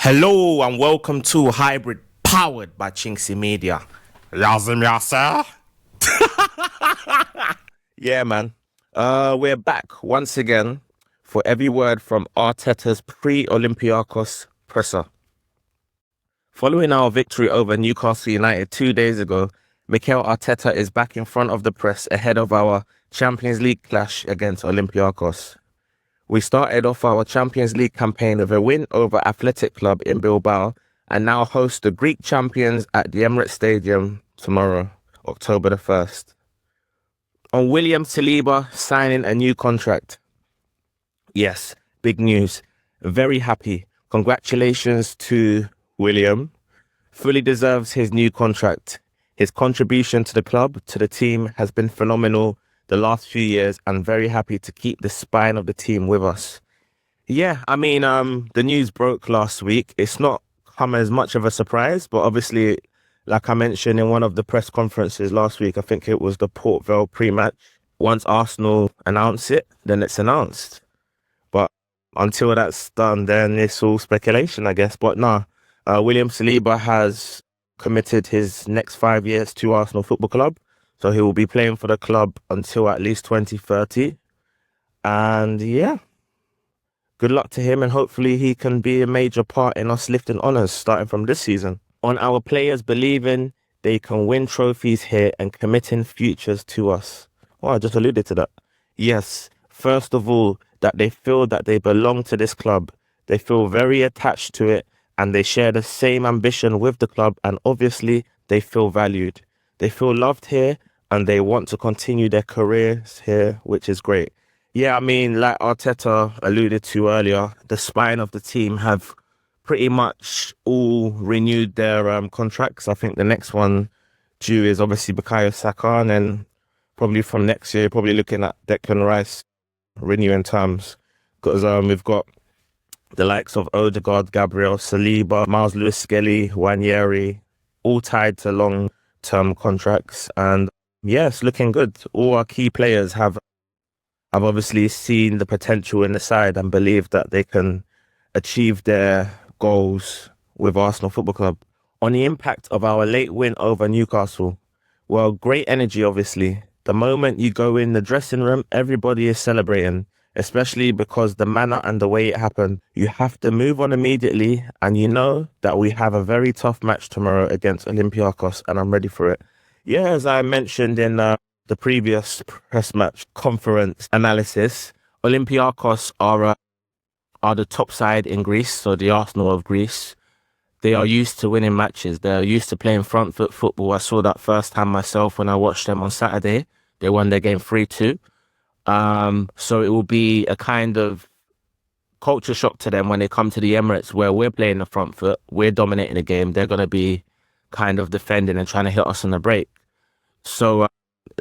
Hello and welcome to Hybrid powered by chinkseyMEDIA. Yazim Yasser. Yeah, man. We're back once again for every word from Arteta's pre-Olympiacos presser. Following our victory over Newcastle United 2 days ago, Mikel Arteta is back in front of the press ahead of our Champions League clash against Olympiacos. We started off our Champions League campaign with a win over Athletic Club in Bilbao and now host the Greek champions at the Emirates Stadium tomorrow, October the 1st. On William Saliba signing a new contract. Yes, big news. Very happy. Congratulations to William. Fully deserves his new contract. His contribution to the club, to the team, has been phenomenal the last few years, and very happy to keep the spine of the team with us. Yeah, I mean, the news broke last week. It's not come as much of a surprise, but obviously, like I mentioned in one of the press conferences last week, I think it was the Port Vale pre-match. Once Arsenal announce it, then it's announced. But until that's done, then it's all speculation, I guess. But no, William Saliba has committed his next 5 years to Arsenal Football Club. So he will be playing for the club until at least 2030. And yeah, good luck to him. And hopefully he can be a major part in us lifting honours starting from this season. On our players believing they can win trophies here and committing futures to us. Oh, I just alluded to that. Yes, first of all, that they feel that they belong to this club. They feel very attached to it and they share the same ambition with the club. And obviously they feel valued. They feel loved here. And they want to continue their careers here, which is great. Yeah, I mean, like Arteta alluded to earlier, the spine of the team have pretty much all renewed their contracts. I think the next one due is obviously Bukayo Saka, and then probably from next year, probably looking at Declan Rice renewing terms. Because we've got the likes of Odegaard, Gabriel, Saliba, Miles Lewis-Skelly, Wanyeri, all tied to long-term contracts. And yes, looking good. All our key players have obviously seen the potential in the side and believe that they can achieve their goals with Arsenal Football Club. On the impact of our late win over Newcastle, well, great energy, obviously. The moment you go in the dressing room, everybody is celebrating, especially because the manner and the way it happened. You have to move on immediately, and you know that we have a very tough match tomorrow against Olympiacos, and I'm ready for it. Yeah, as I mentioned in the previous press match conference analysis, Olympiacos are the top side in Greece, so the Arsenal of Greece. They are used to winning matches. They're used to playing front foot football. I saw that firsthand myself when I watched them on Saturday. They won their game 3-2. So it will be a kind of culture shock to them when they come to the Emirates, where we're playing the front foot, we're dominating the game. They're going to be kind of defending and trying to hit us on the break. So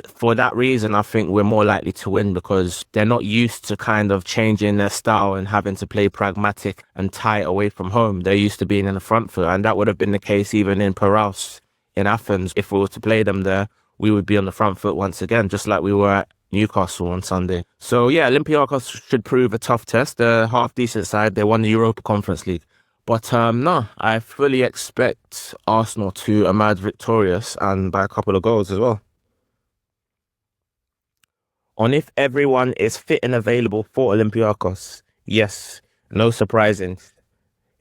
for that reason, I think we're more likely to win, because they're not used to kind of changing their style and having to play pragmatic and tight away from home. They're used to being in the front foot, and that would have been the case even in Piraeus in Athens. If we were to play them there, we would be on the front foot once again, just like we were at Newcastle on Sunday. So yeah, Olympiacos should prove a tough test. They're a half-decent side. They won the Europa Conference League. But no, I fully expect Arsenal to emerge victorious, and by a couple of goals as well. On if everyone is fit and available for Olympiacos, yes, no surprising.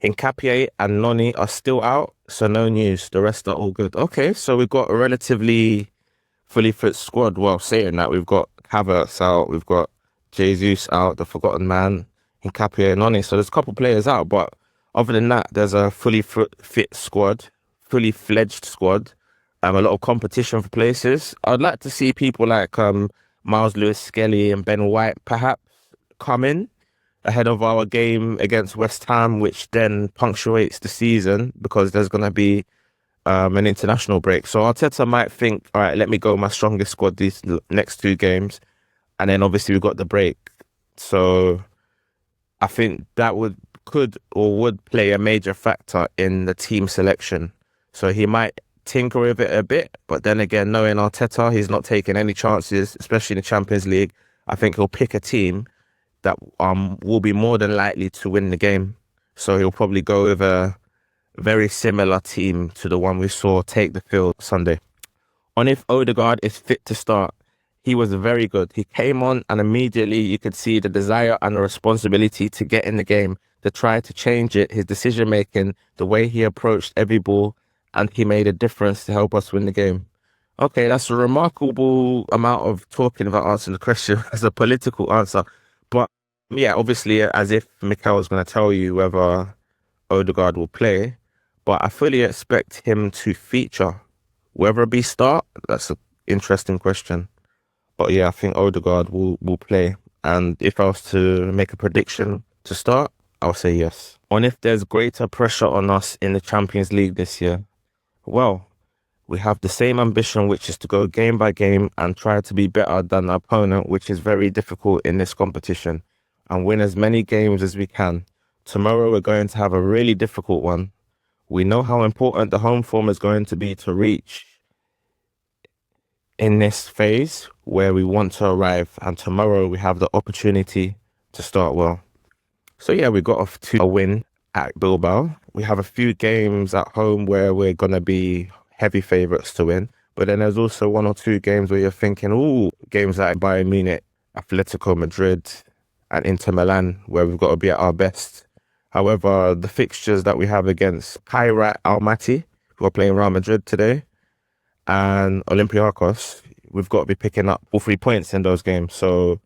Hincapié and Noni are still out, so no news. The rest are all good. Okay, so we've got a relatively fully fit squad. Well, saying that, we've got Havertz out, we've got Jesus out, the forgotten man, Hincapié and Noni. So there's a couple players out, but other than that, there's a fully fit squad, fully fledged squad, a lot of competition for places. I'd like to see people like Miles Lewis-Skelly and Ben White perhaps come in ahead of our game against West Ham, which then punctuates the season because there's going to be an international break. So Arteta might think, all right, let me go my strongest squad these next 2 games. And then obviously we've got the break. So I think that would play a major factor in the team selection. So he might tinker with it a bit, but then again, knowing Arteta, he's not taking any chances, especially in the Champions League. I think he'll pick a team that will be more than likely to win the game. So he'll probably go with a very similar team to the one we saw take the field Sunday. On if Odegaard is fit to start, he was very good. He came on and immediately you could see the desire and the responsibility to get in the game, to try to change it, his decision making, the way he approached every ball, and he made a difference to help us win the game. Okay, that's a remarkable amount of talking about answering the question as a political answer. But yeah, obviously, as if Mikel was going to tell you whether Odegaard will play, but I fully expect him to feature. Whether it be start, that's an interesting question. But yeah, I think Odegaard will play. And if I was to make a prediction to start, I'll say yes. On if there's greater pressure on us in the Champions League this year, well, we have the same ambition, which is to go game by game and try to be better than the opponent, which is very difficult in this competition, and win as many games as we can. Tomorrow, we're going to have a really difficult one. We know how important the home form is going to be to reach in this phase where we want to arrive. And tomorrow, we have the opportunity to start well. So yeah, we got off to a win at Bilbao. We have a few games at home where we're going to be heavy favourites to win. But then there's also one or two games where you're thinking, ooh, games like Bayern Munich, Atletico Madrid, and Inter Milan, where we've got to be at our best. However, the fixtures that we have against Kairat Almaty, who are playing Real Madrid today, and Olympiacos, we've got to be picking up all 3 points in those games. So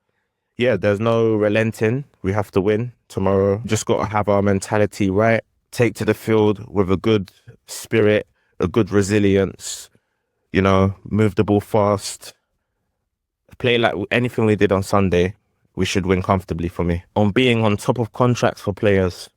yeah, there's no relenting. We have to win tomorrow. Just got to have our mentality right. Take to the field with a good spirit, a good resilience, you know, move the ball fast, play like anything we did on Sunday. We should win comfortably for me. On being on top of contracts for players,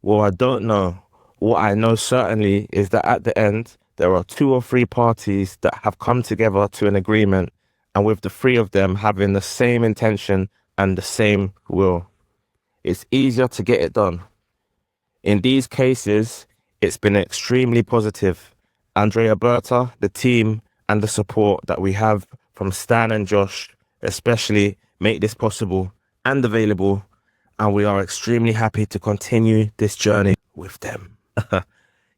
well, I don't know. What I know certainly is that at the end, there are 2 or 3 parties that have come together to an agreement, and with the 3 of them having the same intention and the same will, it's easier to get it done. In these cases, it's been extremely positive. Andrea Berta, the team, and the support that we have from Stan and Josh, especially, make this possible and available, and we are extremely happy to continue this journey with them.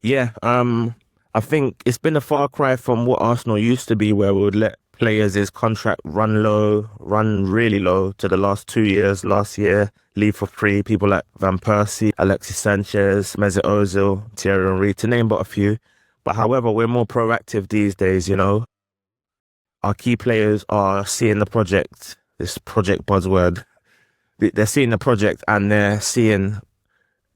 Yeah, I think it's been a far cry from what Arsenal used to be, where we would let players' contract run low, run really low to the last 2 years. Last year, leave for free. People like Van Persie, Alexis Sanchez, Mesut Ozil, Thierry Henry, to name but a few. But however, we're more proactive these days, you know. Our key players are seeing the project, this project buzzword. They're seeing the project and they're seeing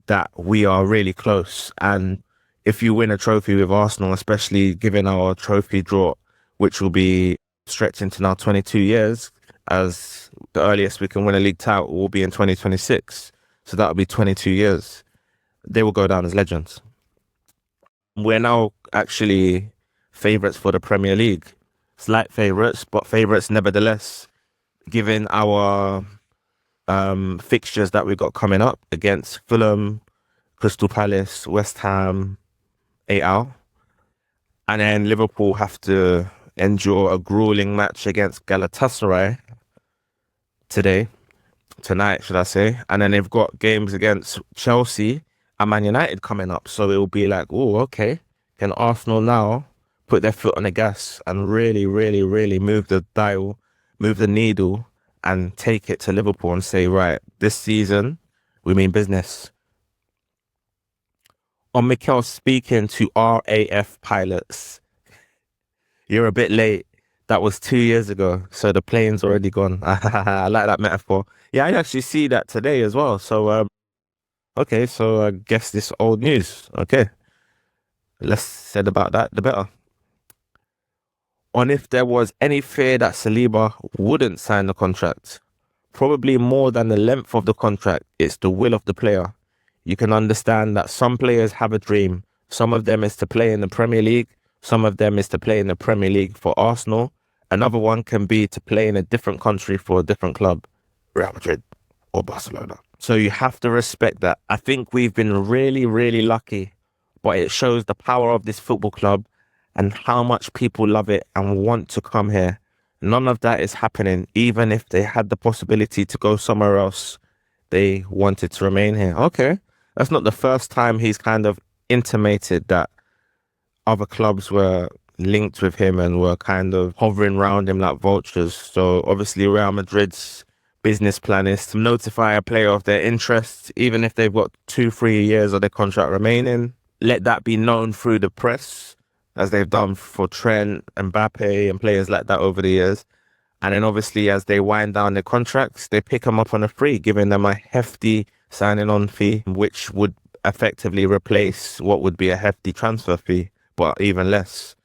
that we are really close. And if you win a trophy with Arsenal, especially given our trophy draw, which will be stretching to now 22 years, as the earliest we can win a league title will be in 2026. So that'll be 22 years. They will go down as legends. We're now actually favourites for the Premier League. Slight favourites, but favourites nevertheless, given our fixtures that we've got coming up against Fulham, Crystal Palace, West Ham, AL. And then Liverpool have to endure a grueling match against Galatasaray tonight, should I say. And then they've got games against Chelsea and Man United coming up. So it will be like, oh, okay. Can Arsenal now put their foot on the gas and really, really, really move the dial, move the needle, and take it to Liverpool and say, right, this season, we mean business. On Mikel speaking to RAF pilots, you're a bit late. That was 2 years ago, so the plane's already gone. I like that metaphor. Yeah, I actually see that today as well. So, okay, so I guess this old news. Okay, less said about that, the better. On if there was any fear that Saliba wouldn't sign the contract, probably more than the length of the contract, it's the will of the player. You can understand that some players have a dream. Some of them is to play in the Premier League. Some of them is to play in the Premier League for Arsenal. Another one can be to play in a different country for a different club, Real Madrid or Barcelona. So you have to respect that. I think we've been really, really lucky, but it shows the power of this football club and how much people love it and want to come here. None of that is happening. Even if they had the possibility to go somewhere else, they wanted to remain here. Okay. That's not the first time he's kind of intimated that other clubs were linked with him and were kind of hovering around him like vultures. So obviously Real Madrid's business plan is to notify a player of their interests, even if they've got 2-3 years of their contract remaining. Let that be known through the press, as they've done for Trent, Mbappe and players like that over the years. And then obviously as they wind down their contracts, they pick them up on a free, giving them a hefty signing on fee, which would effectively replace what would be a hefty transfer fee, but even less.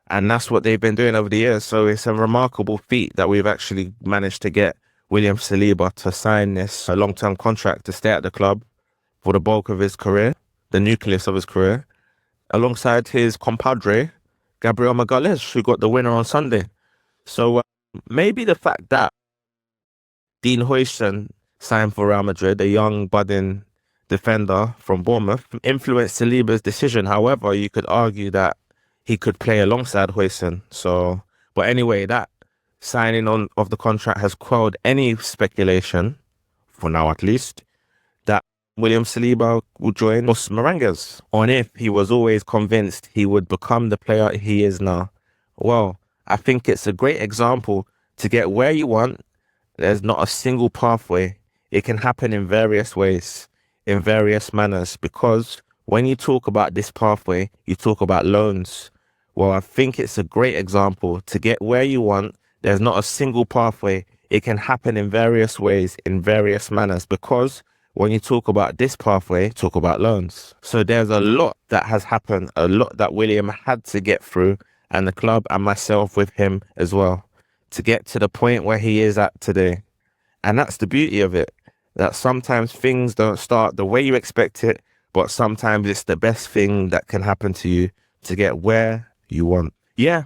And that's what they've been doing over the years. So it's a remarkable feat that we've actually managed to get William Saliba to sign this long-term contract to stay at the club for the bulk of his career, the nucleus of his career, alongside his compadre, Gabriel Magalhaes, who got the winner on Sunday. So maybe the fact that Dean Huijsen signed for Real Madrid, a young budding defender from Bournemouth, influenced Saliba's decision. However, you could argue that he could play alongside Huijsen. So, but anyway, that signing on of the contract has quelled any speculation, for now at least, that William Saliba will join Los Merengues, on if he was always convinced he would become the player he is now. Well, I think it's a great example to get where you want. There's not a single pathway. It can happen in various ways, in various manners, because when you talk about this pathway, you talk about loans. Well, I think it's a great example to get where you want. There's not a single pathway. It can happen in various ways, in various manners, because when you talk about this pathway, talk about loans. So there's a lot that has happened, a lot that William had to get through, and the club and myself with him as well, to get to the point where he is at today. And that's the beauty of it, that sometimes things don't start the way you expect it, but sometimes it's the best thing that can happen to you to get where you want. Yeah,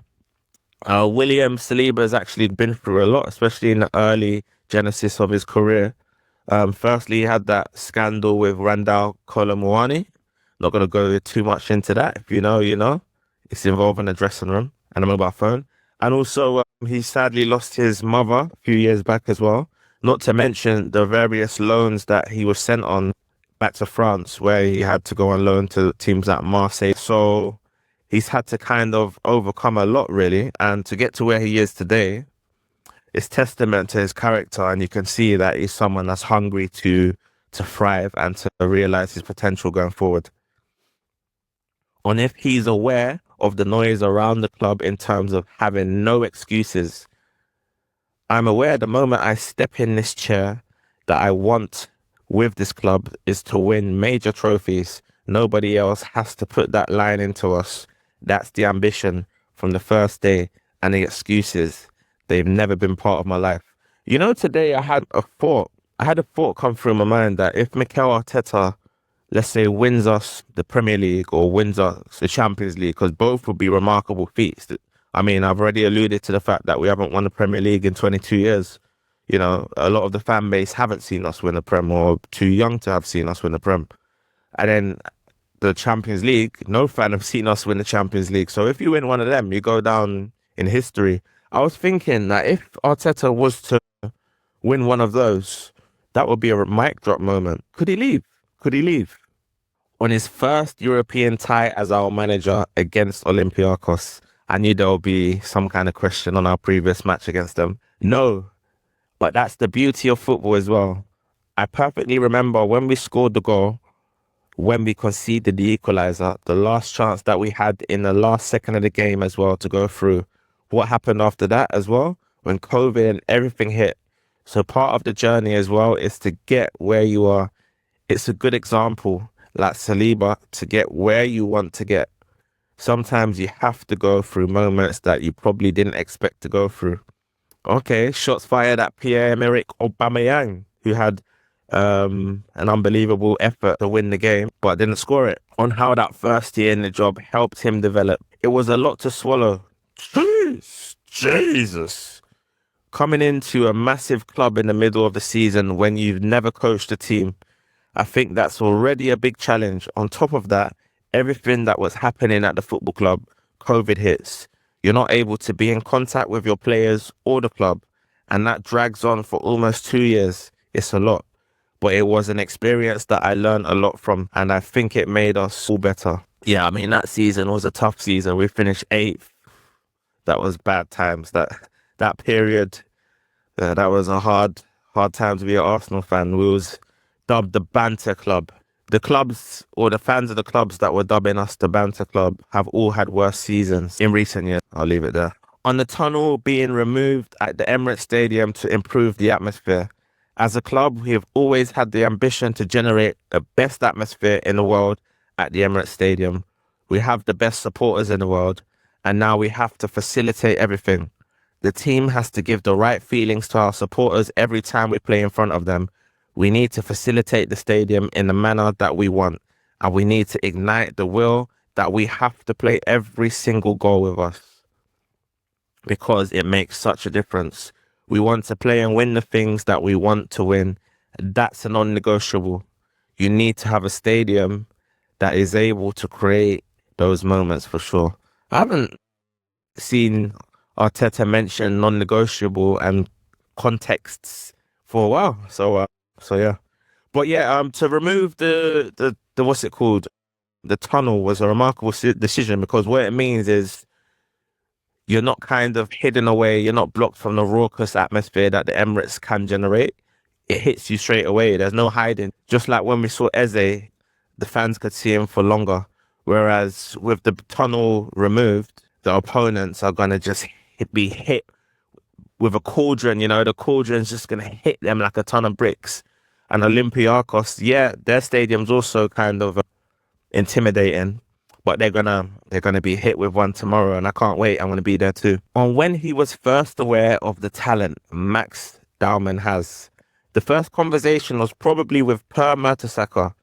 William Saliba has actually been through a lot, especially in the early genesis of his career. Firstly, he had that scandal with Randall Kolo Muani. Not going to go too much into that. If you know, you know. It's involving a dressing room and a mobile phone. And also, he sadly lost his mother a few years back as well. Not to mention the various loans that he was sent on back to France, where he had to go on loan to teams like Marseille. So he's had to kind of overcome a lot, really. And to get to where he is today, it's testament to his character. And you can see that he's someone that's hungry to thrive and to realize his potential going forward. On if he's aware of the noise around the club in terms of having no excuses, I'm aware the moment I step in this chair that I want with this club is to win major trophies. Nobody else has to put that line into us. That's the ambition from the first day, and the excuses, they've never been part of my life. You know, today I had a thought come through my mind that if Mikel Arteta, let's say, wins us the Premier League or wins us the Champions League, because both would be remarkable feats. I mean, I've already alluded to the fact that we haven't won the Premier League in 22 years. You know, a lot of the fan base haven't seen us win the Prem, or too young to have seen us win the Prem. And then the Champions League, no fan have seen us win the Champions League. So if you win one of them, you go down in history. I was thinking that if Arteta was to win one of those, that would be a mic drop moment. Could he leave? Could he leave? On his first European tie as our manager against Olympiacos, I knew there would be some kind of question on our previous match against them. No, but that's the beauty of football as well. I perfectly remember when we scored the goal, when we conceded the equaliser, the last chance that we had in the last second of the game as well to go through. What happened after that as well, when COVID and everything hit. So part of the journey as well is to get where you are. It's a good example, like Saliba, to get where you want to get. Sometimes you have to go through moments that you probably didn't expect to go through. Okay, shots fired at Pierre-Emerick Aubameyang, who had an unbelievable effort to win the game, but didn't score it. On how that first year in the job helped him develop. It was a lot to swallow. Jeez, Jesus. Coming into a massive club in the middle of the season when you've never coached a team, I think that's already a big challenge. On top of that, everything that was happening at the football club, COVID hits. You're not able to be in contact with your players or the club, and that drags on for almost 2 years. It's a lot. but it was an experience that I learned a lot from, and I think it made us all better. Yeah, I mean, that season was a tough season. We finished 8th. That was bad times. That period, that was a hard time to be an Arsenal fan. We was dubbed the Banter Club. The clubs, or the fans of the clubs that were dubbing us the Banter Club, have all had worse seasons in recent years. I'll leave it there. On the tunnel being removed at the Emirates Stadium to improve the atmosphere. As a club, we have always had the ambition to generate the best atmosphere in the world at the Emirates Stadium. We have the best supporters in the world, and now we have to facilitate everything. The team has to give the right feelings to our supporters every time we play in front of them. We need to facilitate the stadium in the manner that we want, and we need to ignite the will that we have to play every single goal with us, because it makes such a difference. We want to play and win the things that we want to win. That's a non-negotiable. You need to have a stadium that is able to create those moments for sure. I haven't seen Arteta mention non-negotiable and contexts for a while. So yeah. But yeah, to remove the what's it called? The tunnel was a remarkable decision, because what it means is you're not kind of hidden away. You're not blocked from the raucous atmosphere that the Emirates can generate. It hits you straight away. There's no hiding. Just like when we saw Eze, the fans could see him for longer. Whereas with the tunnel removed, the opponents are going to just be hit with a cauldron. You know, the cauldron's just going to hit them like a ton of bricks. And Olympiacos, yeah, their stadium's also kind of intimidating, but they're gonna be hit with one tomorrow, and I can't wait. I'm gonna be there too. On when he was first aware of the talent Max Dowman has, the first conversation was probably with Per Mertesacker.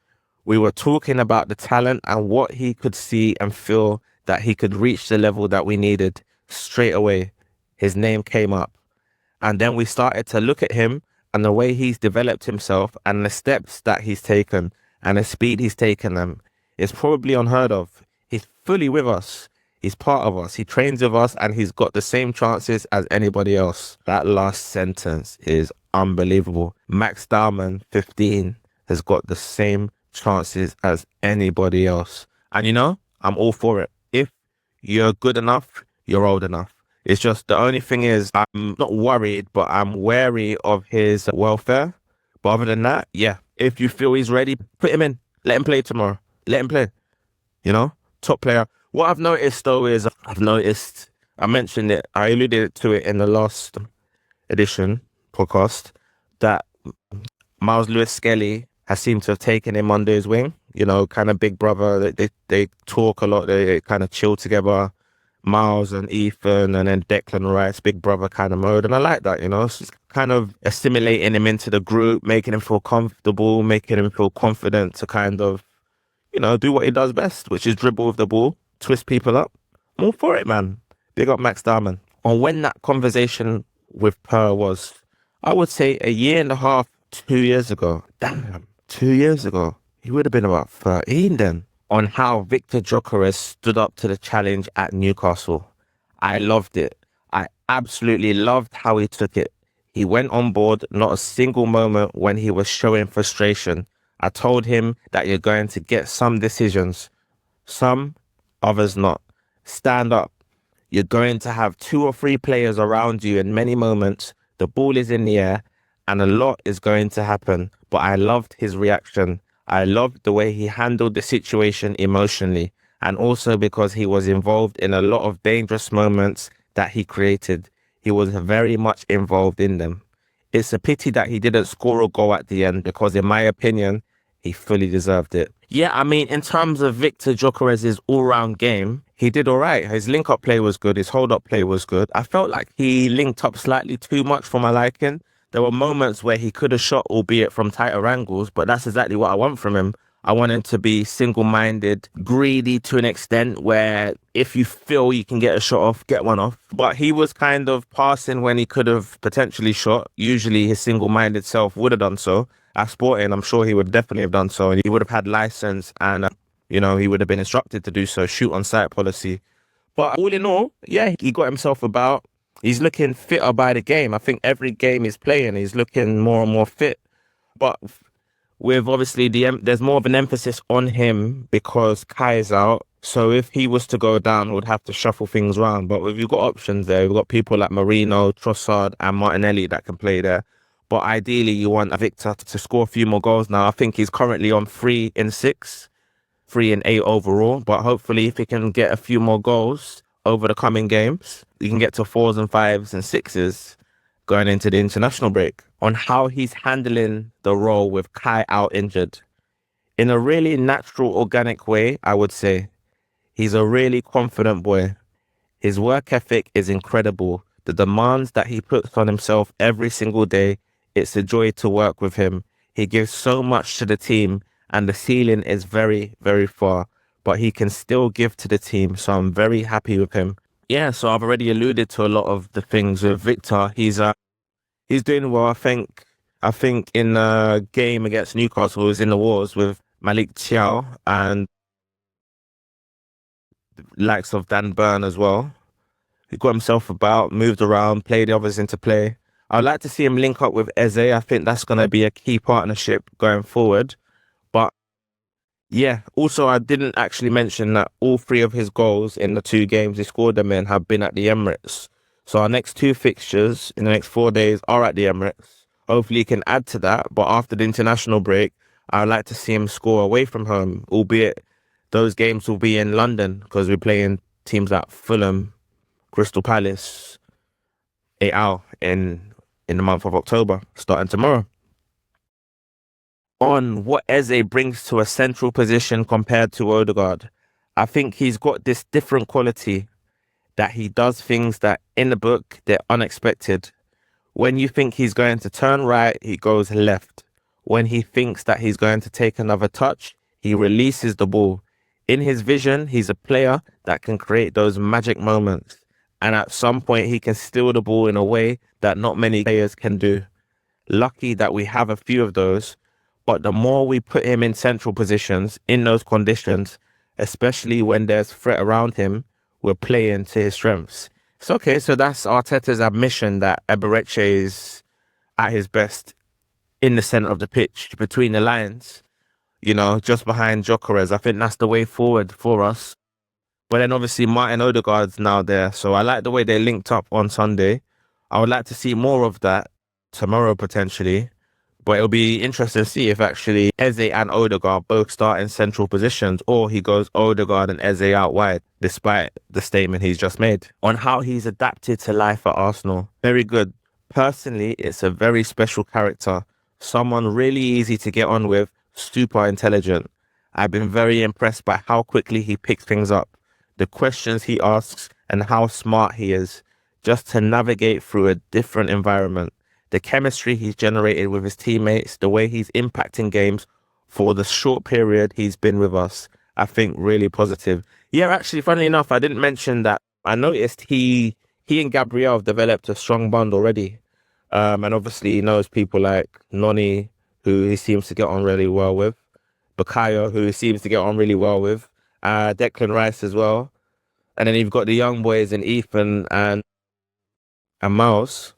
We were talking about the talent and what he could see and feel that he could reach the level that we needed. Straight away, his name came up, and then we started to look at him and the way he's developed himself and the steps that he's taken and the speed he's taken them. It's probably unheard of. He's fully with us. He's part of us. He trains with us, and he's got the same chances as anybody else. That last sentence is unbelievable. Max Dowman, 15, has got the same chances as anybody else. And you know, I'm all for it. If you're good enough, you're old enough. It's just, the only thing is, I'm not worried, but I'm wary of his welfare. But other than that, yeah, if you feel he's ready, put him in. Let him play tomorrow. Let him play. You know, top player. What I've noticed though is, I mentioned it, I alluded to it in the last edition podcast, that Miles Lewis Skelly has seemed to have taken him under his wing. You know, kind of big brother. They talk a lot. They kind of chill together. Miles and Ethan, and then Declan Rice, big brother kind of mode. And I like that, you know, it's just kind of assimilating him into the group, making him feel comfortable, making him feel confident to kind of, you know, do what he does best, which is dribble with the ball, twist people up. I'm all for it, man. Big up Max Dowman. On when that conversation with Per was, I would say 1.5 years, 2 years ago. Damn, 2 years ago. He would have been about 13 then. On how Viktor Gyokeres stood up to the challenge at Newcastle. I loved it. I absolutely loved how he took it. He went on board, not a single moment when he was showing frustration. I told him that you're going to get some decisions, some, others not. Stand up. You're going to have 2 or 3 players around you in many moments. The ball is in the air and a lot is going to happen. But I loved his reaction. I loved the way he handled the situation emotionally, and also because he was involved in a lot of dangerous moments that he created. He was very much involved in them. It's a pity that he didn't score a goal at the end, because in my opinion, he fully deserved it. Yeah, I mean, in terms of Viktor Gyokeres' all-round game, he did all right. His link-up play was good. His hold-up play was good. I felt like he linked up slightly too much for my liking. There were moments where he could have shot, albeit from tighter angles, but that's exactly what I want from him. I want him to be single-minded, greedy to an extent where if you feel you can get a shot off, get one off. But he was kind of passing when he could have potentially shot. Usually his single-minded self would have done so. At Sporting, I'm sure he would definitely have done so. And he would have had license and, you know, he would have been instructed to do so, shoot on sight policy. But all in all, yeah, he got himself about. He's looking fitter by the game. I think every game he's playing, he's looking more and more fit. But with obviously there's more of an emphasis on him because Kai is out. So if he was to go down, we'd have to shuffle things around. But we've got options there. We've got people like Marino, Trossard, and Martinelli that can play there. But ideally, you want Victor to score a few more goals now. I think he's currently on 3 in 6, 3 in 8 overall. But hopefully, if he can get a few more goals over the coming games, you can get to 4s and 5s and 6s going into the international break. On how he's handling the role with Kai out injured. In a really natural, organic way, I would say. He's a really confident boy. His work ethic is incredible. The demands that he puts on himself every single day, it's a joy to work with him. He gives so much to the team and the ceiling is very, very far, but he can still give to the team. So I'm very happy with him. Yeah, so I've already alluded to a lot of the things with Viktor. He's doing well. I think in the game against Newcastle, he was in the wars with Malik Thiaw and likes of Dan Burn as well. He got himself about, moved around, played the others into play. I'd like to see him link up with Eze. I think that's going to be a key partnership going forward. But yeah, also I didn't actually mention that all 3 of his goals in the 2 games he scored them in have been at the Emirates. So our next 2 fixtures in the next 4 days are at the Emirates. Hopefully he can add to that. But after the international break, I'd like to see him score away from home, albeit those games will be in London because we're playing teams like Fulham, Crystal Palace, Al in the month of October, starting tomorrow. On what Eze brings to a central position compared to Odegaard, I think he's got this different quality that he does things that in the book, they're unexpected. When you think he's going to turn right, he goes left. When he thinks that he's going to take another touch, he releases the ball. In his vision, he's a player that can create those magic moments. And at some point, he can steal the ball in a way that not many players can do. Lucky that we have a few of those. But the more we put him in central positions, in those conditions, especially when there's threat around him, we're playing to his strengths. It's okay, so that's Arteta's admission that Eberechi is at his best in the centre of the pitch, between the lines, you know, just behind Gyokeres. I think that's the way forward for us. But then obviously Martin Odegaard's now there. So I like the way they linked up on Sunday. I would like to see more of that tomorrow potentially. But it'll be interesting to see if actually Eze and Odegaard both start in central positions or he goes Odegaard and Eze out wide, despite the statement he's just made. On how he's adapted to life at Arsenal. Very good. Personally, it's a very special character. Someone really easy to get on with, super intelligent. I've been very impressed by how quickly he picks things up, the questions he asks and how smart he is just to navigate through a different environment. The chemistry he's generated with his teammates, the way he's impacting games for the short period he's been with us, I think really positive. Yeah, actually, funnily enough, I didn't mention that. I noticed he and Gabriel have developed a strong bond already. And obviously he knows people like Noni, who he seems to get on really well with. Bukayo, who he seems to get on really well with. Declan Rice as well. And then you've got the young boys in Ethan and Miles.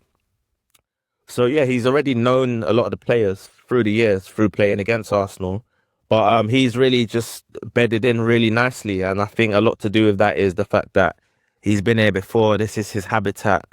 So yeah, he's already known a lot of the players through the years, through playing against Arsenal. But he's really just bedded in really nicely. And I think a lot to do with that is the fact that he's been here before. This is his habitat.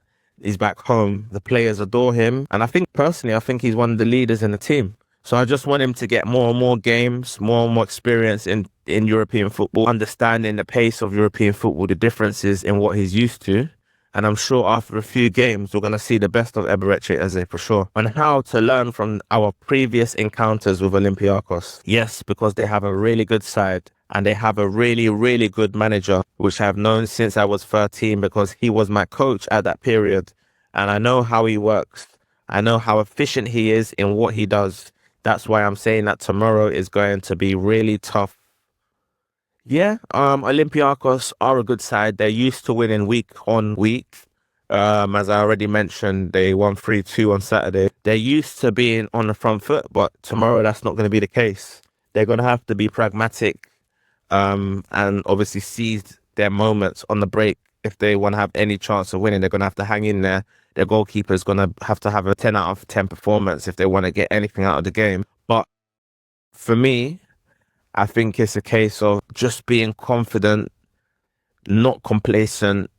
He's back home. The players adore him. And I think personally, I think he's one of the leaders in the team. So I just want him to get more and more games, more and more experience in European football, understanding the pace of European football, the differences in what he's used to. And I'm sure after a few games, we're going to see the best of Eberechi Eze for sure. On how to learn from our previous encounters with Olympiacos. Yes, because they have a really good side and they have a really, really good manager, which I've known since I was 13 because he was my coach at that period. And I know how he works. I know how efficient he is in what he does. That's why I'm saying that tomorrow is going to be really tough. Yeah, Olympiacos are a good side. They're used to winning week on week. As I already mentioned, they won 3-2 on Saturday. They're used to being on the front foot, but tomorrow that's not going to be the case. They're going to have to be pragmatic and obviously seize their moments on the break. If they want to have any chance of winning, they're going to have to hang in there. Their goalkeeper's going to have a 10 out of 10 performance if they want to get anything out of the game. But For me, I think it's a case of just being confident, not complacent,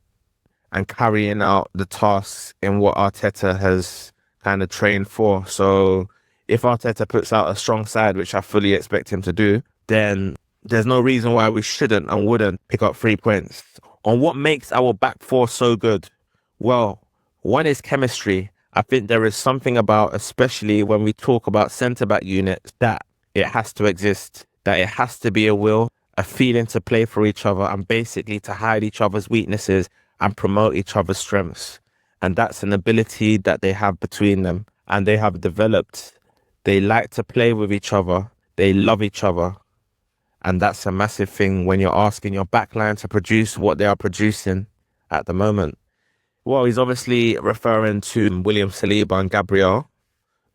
and carrying out the tasks in what Arteta has kind of trained for. So if Arteta puts out a strong side, which I fully expect him to do, then there's no reason why we shouldn't and wouldn't pick up 3 points. On what makes our back four so good? Well, one is chemistry. I think there is something about, especially when we talk about centre-back units, that it has to exist, that it has to be a will, a feeling to play for each other and basically to hide each other's weaknesses and promote each other's strengths. And that's an ability that they have between them and they have developed. They like to play with each other. They love each other. And that's a massive thing when you're asking your backline to produce what they are producing at the moment. Well, he's obviously referring to William Saliba and Gabriel.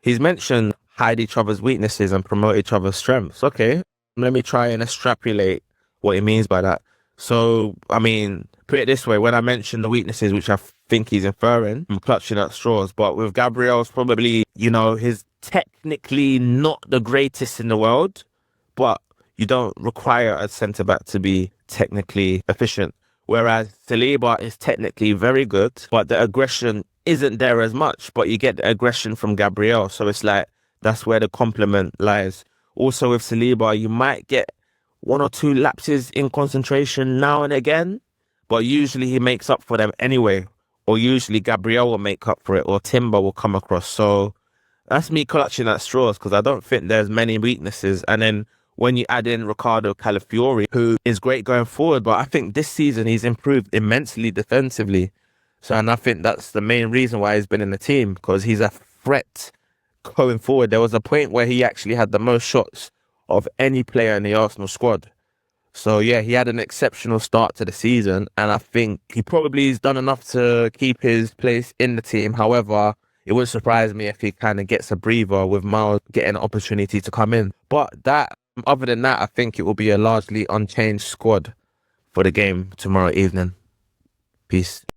He's mentioned hide each other's weaknesses and promote each other's strengths. Okay, let me try and extrapolate what he means by that. So, I mean, put it this way, when I mention the weaknesses, which I think he's inferring, I'm clutching at straws. But with Gabriel's probably, he's technically not the greatest in the world, but you don't require a centre-back to be technically efficient. Whereas Saliba is technically very good, but the aggression isn't there as much, but you get the aggression from Gabriel. So it's like, that's where the compliment lies. Also with Saliba, you might get one or two lapses in concentration now and again, but usually he makes up for them anyway. Or usually Gabriel will make up for it, or Timber will come across. So that's me clutching at straws because I don't think there's many weaknesses. And then when you add in Ricardo Calafiori, who is great going forward, but I think this season he's improved immensely defensively. So, and I think that's the main reason why he's been in the team, because he's a threat going forward. There was a point where he actually had the most shots of any player in the Arsenal squad. So yeah, he had an exceptional start to the season, and I think he probably has done enough to keep his place in the team. However, it wouldn't surprise me if he kind of gets a breather with Miles getting an opportunity to come in. But other than that, I think it will be a largely unchanged squad for the game tomorrow evening. Peace.